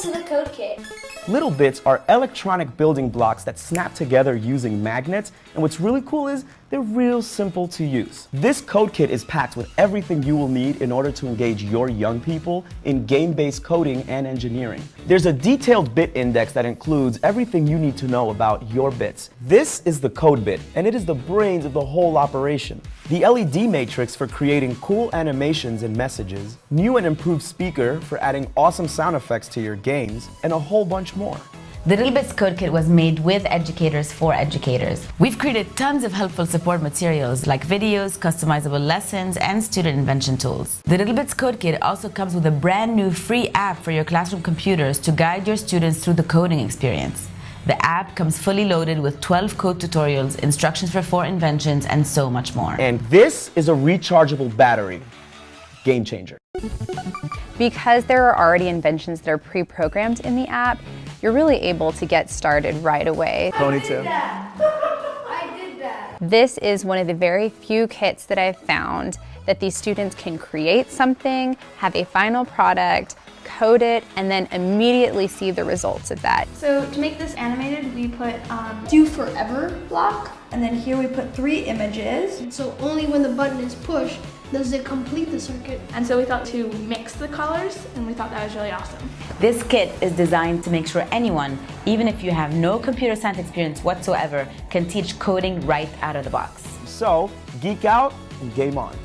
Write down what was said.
to the CodeKit. littleBits are electronic building blocks that snap together using magnets, and what's really cool is they're real simple to use. This CodeKit is packed with everything you will need in order to engage your young people in game-based coding and engineering. There's a detailed bit index that includes everything you need to know about your bits. This is the CodeBit, and it is the brains of the whole operation. The LED matrix for creating cool animations and messages, new and improved speaker for adding awesome sound effects to your games, and a whole bunch more. The littleBits CodeKit was made with educators for educators. We've created tons of helpful support materials like videos, customizable lessons, and student invention tools. The littleBits CodeKit also comes with a brand new free app for your classroom computers to guide your students through the coding experience. The app comes fully loaded with 12 code tutorials, instructions for 4 inventions, and so much more. And this is a rechargeable battery. Game changer. Because there are already inventions that are pre-programmed in the app, you're really able to get started right away. Ponytail. I did that. This is one of the very few kits that I've found that these students can create something, have a final product, code it, and then immediately see the results of that. So to make this animated, we put do forever block, and then here we put 3 images. And so only when the button is pushed does it complete the circuit. And so we thought to mix the colors, and we thought that was really awesome. This kit is designed to make sure anyone, even if you have no computer science experience whatsoever, can teach coding right out of the box. So, geek out and game on.